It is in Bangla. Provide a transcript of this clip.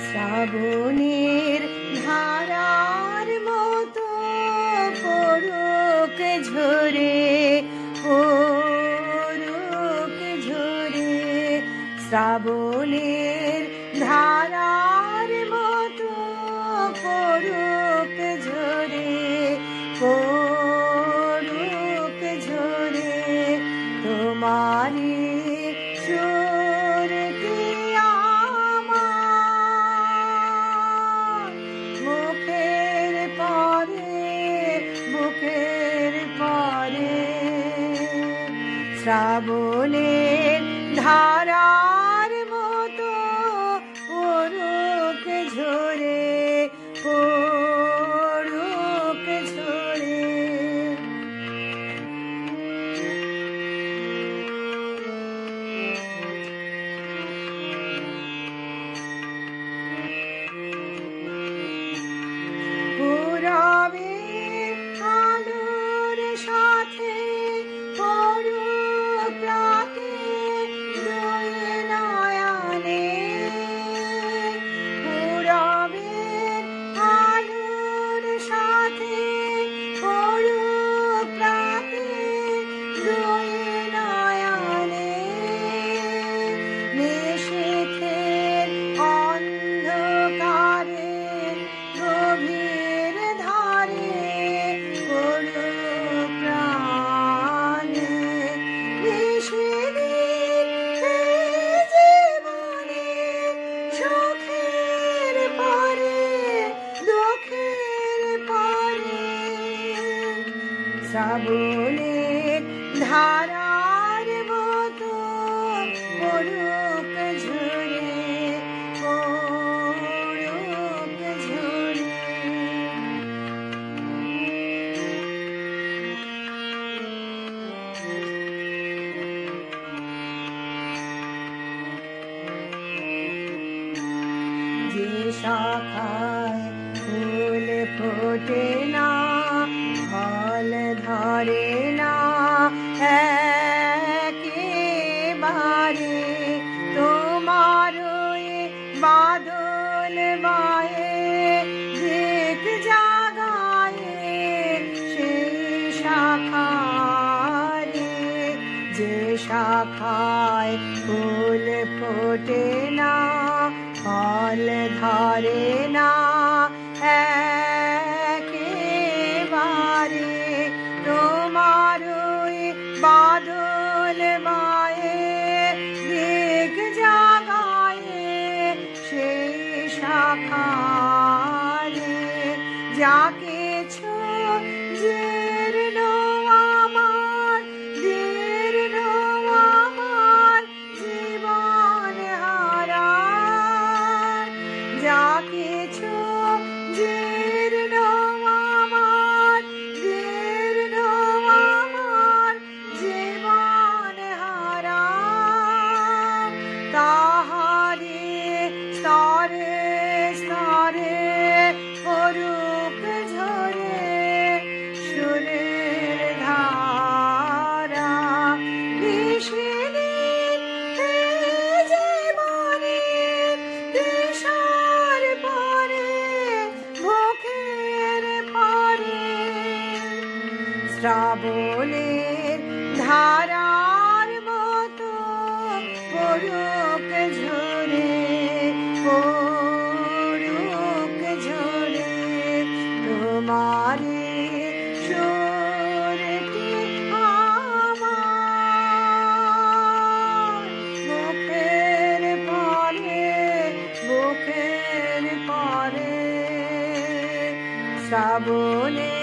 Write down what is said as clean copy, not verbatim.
শ্রাবণের ধারার মতো পড়ুক ঝরে, পড়ুক ঝরে। শ্রাবণের ধারার মতো পড়ুক ঝরে, পড়ুক ঝরে। তোমারি সুর কি আমার মুখের পরে, বুকের পরে। শ্রাবণের ধারার মতো পড়ুক ঝরে, পড়ুক ঝরে। পুরবে আলোর সাথে পড়ুক রাতে দুই নয়নে। পুরবে আলোর সাথে পড়ুক রাতে দুই নয়নে। নিশীথের অন্ধকারে গভীর ধারে পড়ুক প্রাণে। নিশিদিন জীবনে সুখের পরে, দুঃখের পরে। শ্রাবণের ধারার মতো পড়ুক ঝরে, পড়ুক ঝরে। যে শাখায় ফুল ফোটে না, ফল ধরে না একেবারে। তোমার বাদল বায়ে দিক জাগায়ে সেই শাখারে। যে শাখায় ফুল ফোটে না, ফল ধরে না একেবারে। তোমার বাদল বায়ে দিক জাগায়ে সেই শাখারে। যাকে জীর্ণ আমার, দীর্ণ আমার জীবন হারা। যাকে জীর্ণ আমার, দীর্ণ আমার জীবন হারা। তাহারে স্তরে স্তরে পড়ুক ঝরে সুরের ধারা। নিশিদিন জীবনে তৃষার পরে, বুকের পরে। শ্রাবণের ধারার মতো পড়ুক ঝরে, পড়ুক ঝরে। তোমারি সুরটি আমার মুখের পরে, বুকের পরে। শ্রাবণে